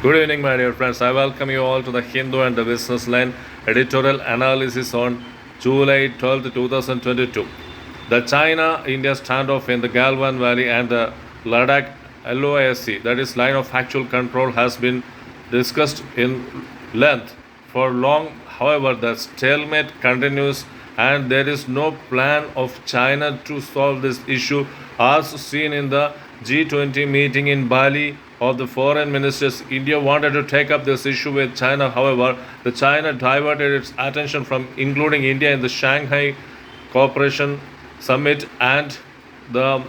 Good evening, my dear friends. I welcome you all to the Hindu and the Businessline editorial analysis on July 12th, 2022. The China-India standoff in the Galwan Valley and the Ladakh LOISC, that is line of actual control, has been discussed in length for long. However, the stalemate continues and there is no plan of China to solve this issue as seen in the G20 meeting in Bali of the foreign ministers. India wanted to take up this issue with China. However, the China diverted its attention from including India in the Shanghai Cooperation Summit and the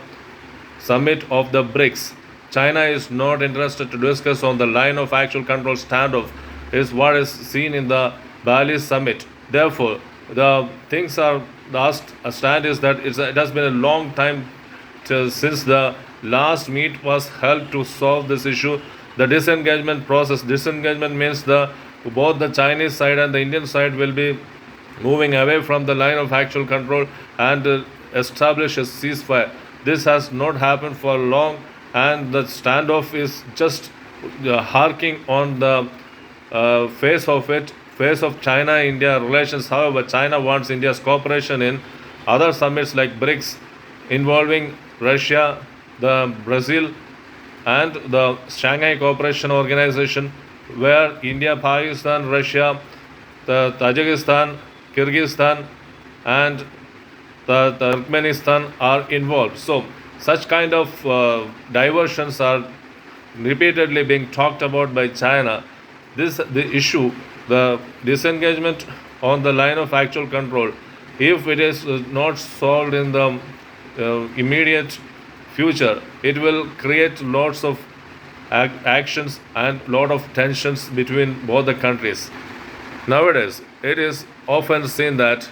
summit of the BRICS. China is not interested to discuss on the line of actual control standoff is what is seen in the Bali summit. Therefore, the things are last stand is that it has been a long time since the last meet was held to solve this issue. The disengagement means both the Chinese side and the Indian side will be moving away from the line of actual control and establish a ceasefire. This has not happened for long, and the standoff is just harking on the face of China-India relations. However, China wants India's cooperation in other summits like BRICS involving Russia, the Brazil, and the Shanghai Cooperation Organization, where India, Pakistan, Russia, the Tajikistan, Kyrgyzstan, and the Turkmenistan are involved. So, such kind of diversions are repeatedly being talked about by China. The issue, the disengagement on the line of actual control, if it is not solved in the immediate future, it will create lots of actions and lot of tensions between both the countries. Nowadays, it is often seen that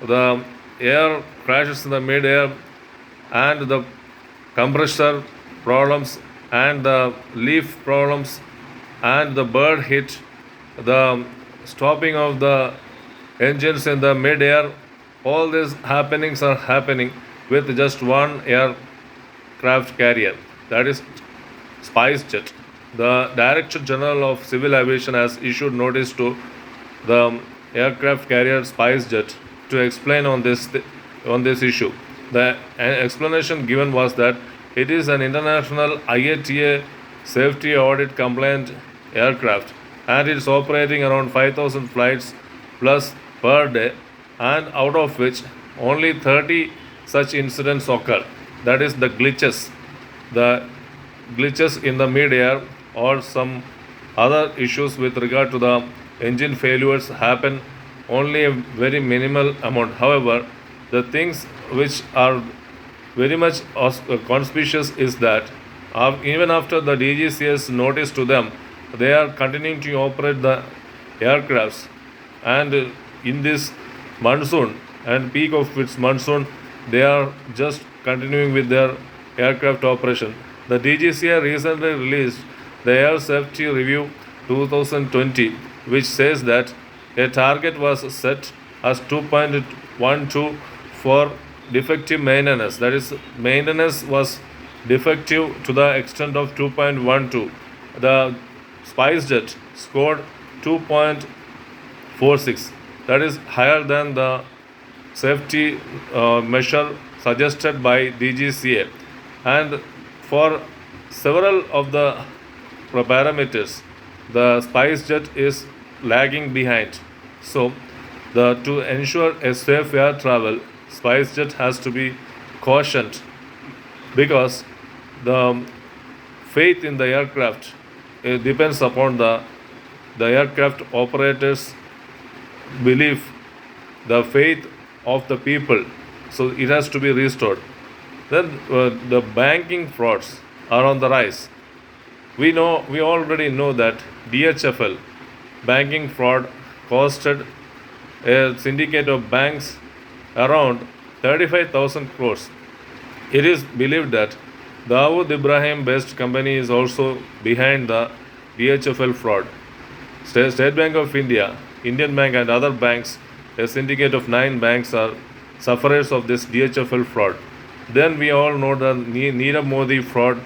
the air crashes in the mid-air and the compressor problems and the leaf problems and the bird hit, the stopping of the engines in the mid-air, all these happenings are happening with just one aircraft carrier, that is SpiceJet. The Director General of Civil Aviation has issued notice to the aircraft carrier SpiceJet to explain on this issue. The explanation given was that it is an international IATA safety audit compliant aircraft and it is operating around 5,000 flights plus per day, and out of which only 30 such incidents occur. That is the glitches in the mid-air or some other issues with regard to the engine failures happen only a very minimal amount. However, the things which are very much conspicuous is that even after the DGCS notice to them, they are continuing to operate the aircrafts, and in this monsoon and peak of its monsoon, they are just continuing with their aircraft operation. The DGCA recently released the Air Safety Review 2020, which says that a target was set as 2.12 for defective maintenance. That is, maintenance was defective to the extent of 2.12. The SpiceJet scored 2.46. That is higher than the safety measure suggested by DGCA. And for several of the parameters, the SpiceJet is lagging behind. So, to ensure a safe air travel, SpiceJet has to be cautioned, because the faith in the aircraft depends upon the aircraft operators' belief, the faith of the people. So it has to be restored. Then the banking frauds are on the rise. We already know that DHFL banking fraud costed a syndicate of banks around 35,000 crores. It is believed that Dawood Ibrahim-based company is also behind the DHFL fraud. State Bank of India, Indian Bank, and other banks, a syndicate of 9 banks, are sufferers of this DHFL fraud. Then we all know the Nirav Modi fraud,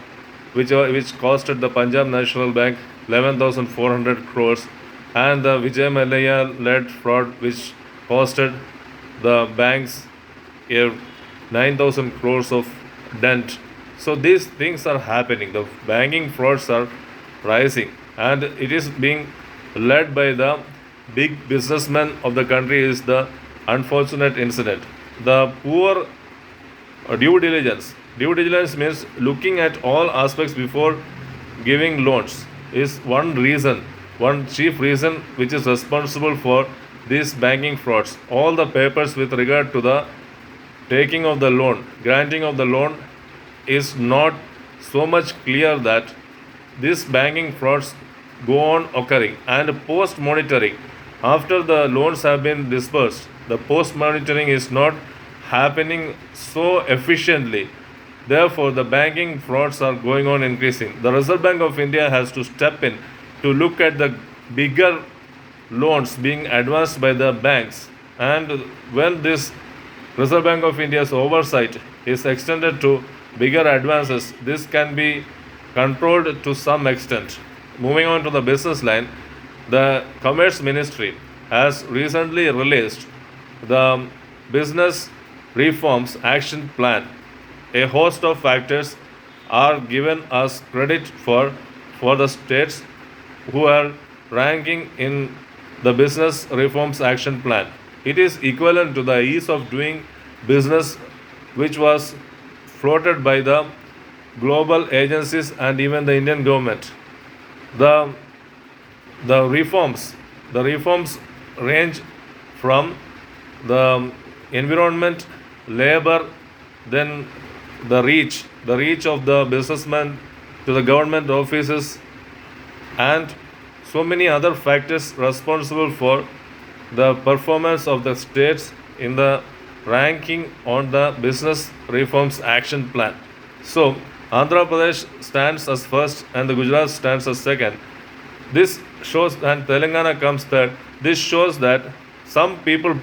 which costed the Punjab National Bank 11,400 crores, and the Vijay Mallya led fraud which costed the banks a 9,000 crores of dent. So these things are happening. The banking frauds are rising, and it is being led by the big businessmen of the country. Is the unfortunate incident. The poor due diligence. Due diligence means looking at all aspects before giving loans is one reason, one chief reason which is responsible for these banking frauds. All the papers with regard to the taking of the loan, granting of the loan is not so much clear that these banking frauds go on occurring. And post monitoring, after the loans have been disbursed, the post monitoring is not happening so efficiently. Therefore, the banking frauds are going on increasing. The Reserve Bank of India has to step in to look at the bigger loans being advanced by the banks. And when this Reserve Bank of India's oversight is extended to bigger advances, this can be controlled to some extent. Moving on to the business line, the Commerce Ministry has recently released the Business Reforms Action Plan. A host of factors are given as credit for the states who are ranking in the Business Reforms Action Plan. It is equivalent to the ease of doing business which was floated by the global agencies and even the Indian government. The the reforms range from the environment, labor, then the reach of the businessman to the government offices, and so many other factors responsible for the performance of the states in the ranking on the Business Reforms Action Plan. So, Andhra Pradesh stands as first and the Gujarat stands as second. This shows, and Telangana comes third. This shows that some people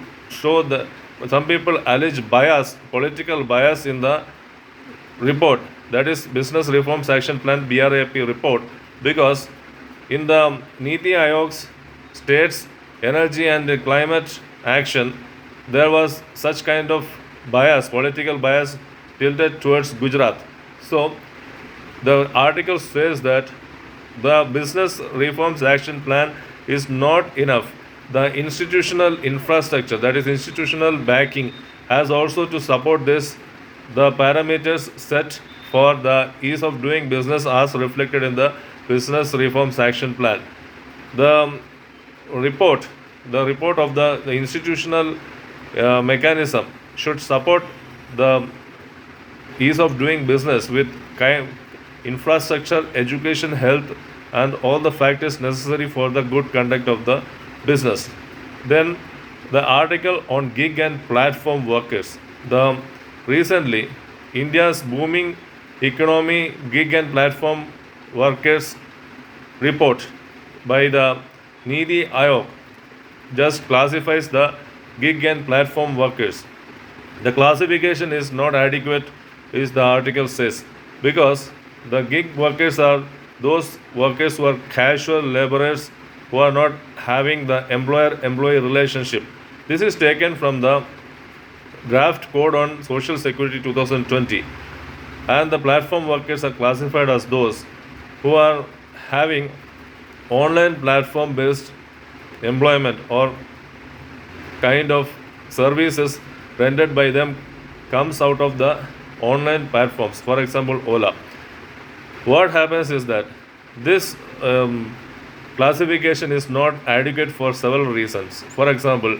some people allege bias, political bias in the report, that is Business Reforms Action Plan BRAP report, because in the Niti Aayog's states energy and climate action, there was such kind of bias, political bias tilted towards Gujarat. So the article says that the Business Reforms Action Plan is not enough. The institutional infrastructure, that is institutional backing, has also to support this. The parameters set for the ease of doing business as reflected in the Business Reforms Action Plan. The report, the report of the institutional mechanism should support the ease of doing business with infrastructure, education, health, and all the factors necessary for the good conduct of the business. Then the article on gig and platform workers. The recently India's booming economy gig and platform workers report by the Niti Aayog just classifies the gig and platform workers. The classification is not adequate, is the article says, because the gig workers are those workers who are casual laborers who are not having the employer-employee relationship. This is taken from the draft code on Social Security 2020, and the platform workers are classified as those who are having online platform based employment or kind of services rendered by them comes out of the online platforms, for example Ola. What happens is that this classification is not adequate for several reasons. For example,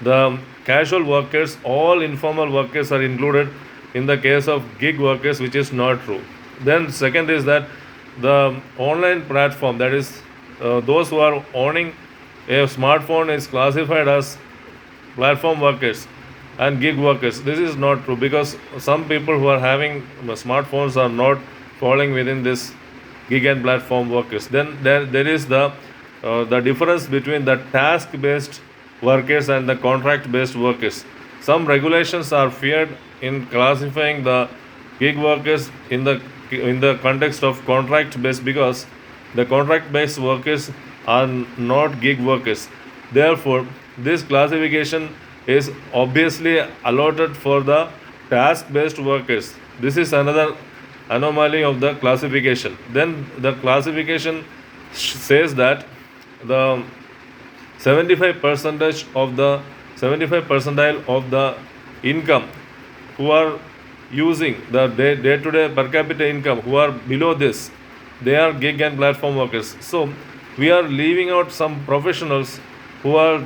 the casual workers, all informal workers are included in the case of gig workers, which is not true. Then second is that the online platform, that is those who are owning a smartphone, is classified as platform workers and gig workers. This is not true, because some people who are having smartphones are not falling within this gig and platform workers. Then there is the difference between the task based workers and the contract based workers. Some regulations are feared in classifying the gig workers in the context of contract based, because The contract based workers are not gig workers. Therefore, this classification is obviously allotted for the task based workers. This is another anomaly of the classification. Then the classification says that the 75 percentage of the 75 percentile of the income who are using the to day per capita income, who are below this, they are gig and platform workers. So we are leaving out some professionals who are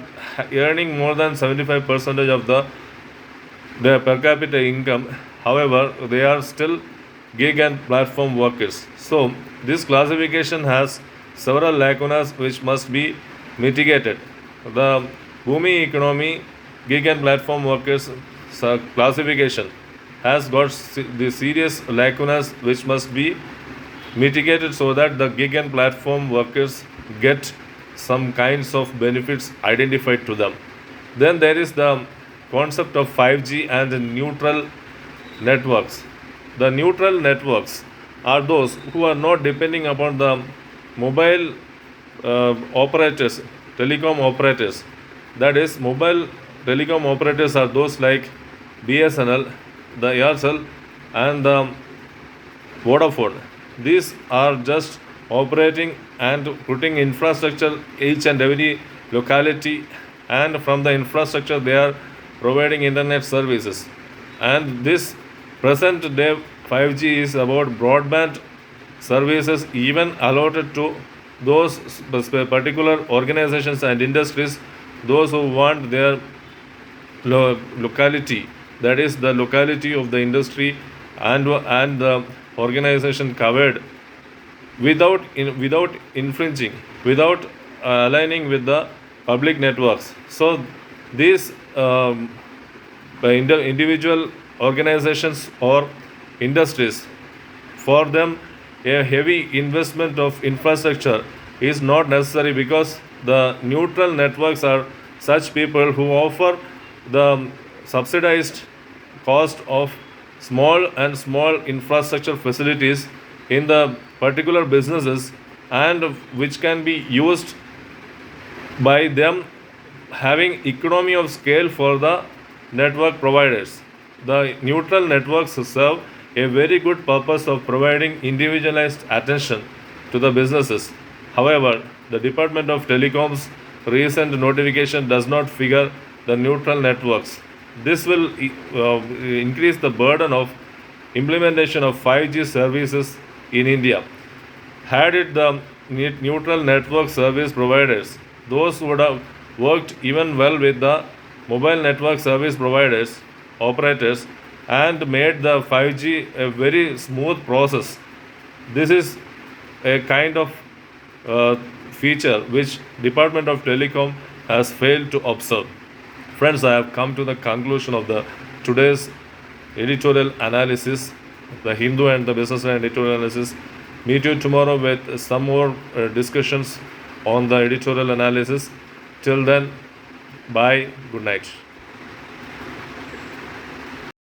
earning more than 75 percentage of their per capita income. However, they are still gig and platform workers. So this classification has several lacunas which must be mitigated. The Bhumi economy gig and platform workers classification has got the serious lacunas which must be mitigated so that the gig and platform workers get some kinds of benefits identified to them. Then there is the concept of 5G and the neutral networks. The neutral networks are those who are not depending upon the mobile operators, telecom operators. That is, mobile telecom operators are those like BSNL, the Aircel, and the Vodafone. These are just operating and putting infrastructure each and every locality, and from the infrastructure they are providing internet services. And this present day 5G is about broadband services even allotted to those particular organizations and industries, those who want their locality, that is the locality of the industry and the organization covered without infringing, without aligning with the public networks. So these individual organizations or industries, for them a heavy investment of infrastructure is not necessary, because the neutral networks are such people who offer the subsidized cost of small infrastructure facilities in the particular businesses, and which can be used by them having economy of scale for the network providers. The neutral networks serve a very good purpose of providing individualized attention to the businesses. However, the Department of Telecom's recent notification does not figure the neutral networks. This will increase the burden of implementation of 5G services in India. Had it the neutral network service providers, those would have worked even well with the mobile network service providers, operators, and made the 5G a very smooth process. This is a kind of feature which Department of Telecom has failed to observe. Friends, I have come to the conclusion of the today's editorial analysis, the Hindu and the Businessline editorial analysis. Meet you tomorrow with some more discussions on the editorial analysis. Till then, bye, good night.